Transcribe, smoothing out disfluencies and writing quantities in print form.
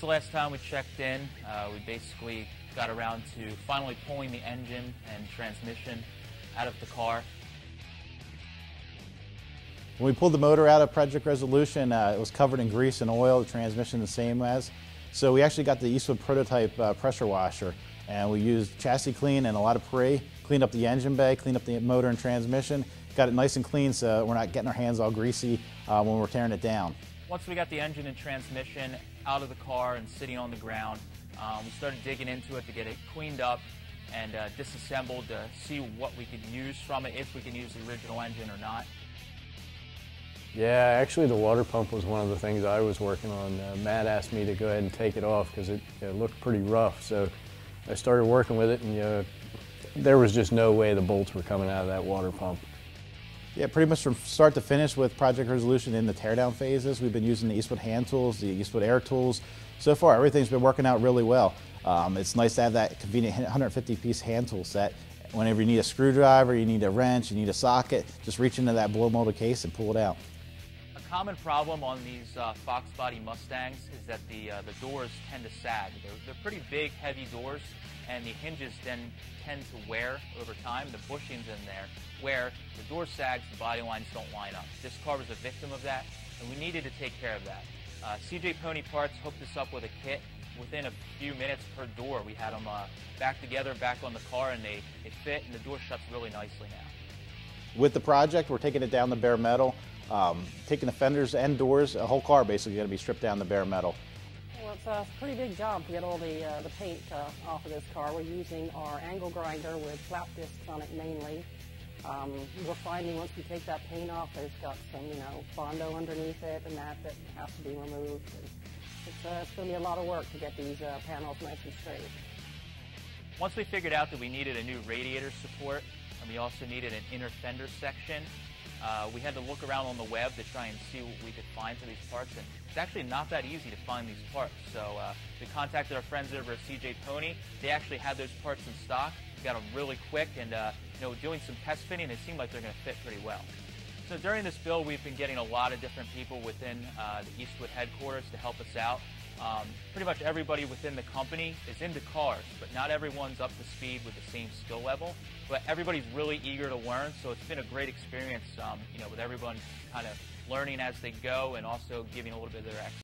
the last time we checked in, we basically got around to finally pulling the engine and transmission out of the car. When we pulled the motor out of Project Resolution, it was covered in grease and oil, the transmission the same as. So we actually got the Eastwood prototype pressure washer, and we used chassis clean and a lot of Puree, cleaned up the engine bay, cleaned up the motor and transmission, got it nice and clean so we're not getting our hands all greasy when we're tearing it down. Once we got the engine and transmission out of the car and sitting on the ground, we started digging into it to get it cleaned up and disassembled to see what we could use from it, if we can use the original engine or not. Yeah, actually the water pump was one of the things I was working on. Matt asked me to go ahead and take it off because it looked pretty rough. So I started working with it, and there was just no way the bolts were coming out of that water pump. Yeah, pretty much from start to finish with Project Resolution in the teardown phases. We've been using the Eastwood hand tools, the Eastwood air tools. So far, everything's been working out really well. It's nice to have that convenient 150-piece hand tool set. Whenever you need a screwdriver, you need a wrench, you need a socket, just reach into that blow molded case and pull it out. A common problem on these Fox body Mustangs is that the doors tend to sag. They're pretty big, heavy doors, and the hinges then tend to wear over time. The bushings in there, where the door sags, the body lines don't line up. This car was a victim of that, and we needed to take care of that. CJ Pony Parts hooked us up with a kit. Within a few minutes per door, we had them back together, back on the car, and they fit, and the door shuts really nicely now. With the project, we're taking it down to bare metal, taking the fenders and doors, a whole car basically going to be stripped down to bare metal. Well, it's a pretty big job to get all the paint off of this car. We're using our angle grinder with flat discs on it mainly. We're finding once we take that paint off, there's got some, Bondo underneath it and that has to be removed. It's going to be a lot of work to get these panels nice and straight. Once we figured out that we needed a new radiator support, and we also needed an inner fender section, we had to look around on the web to try and see what we could find for these parts, and it's actually not that easy to find these parts. So we contacted our friends over at CJ Pony. They actually had those parts in stock. We got them really quick, and doing some test fitting, they seem like they're going to fit pretty well. So during this build, we've been getting a lot of different people within the Eastwood headquarters to help us out. Pretty much everybody within the company is into cars, but not everyone's up to speed with the same skill level. But everybody's really eager to learn, so it's been a great experience, with everyone kind of learning as they go and also giving a little bit of their expertise.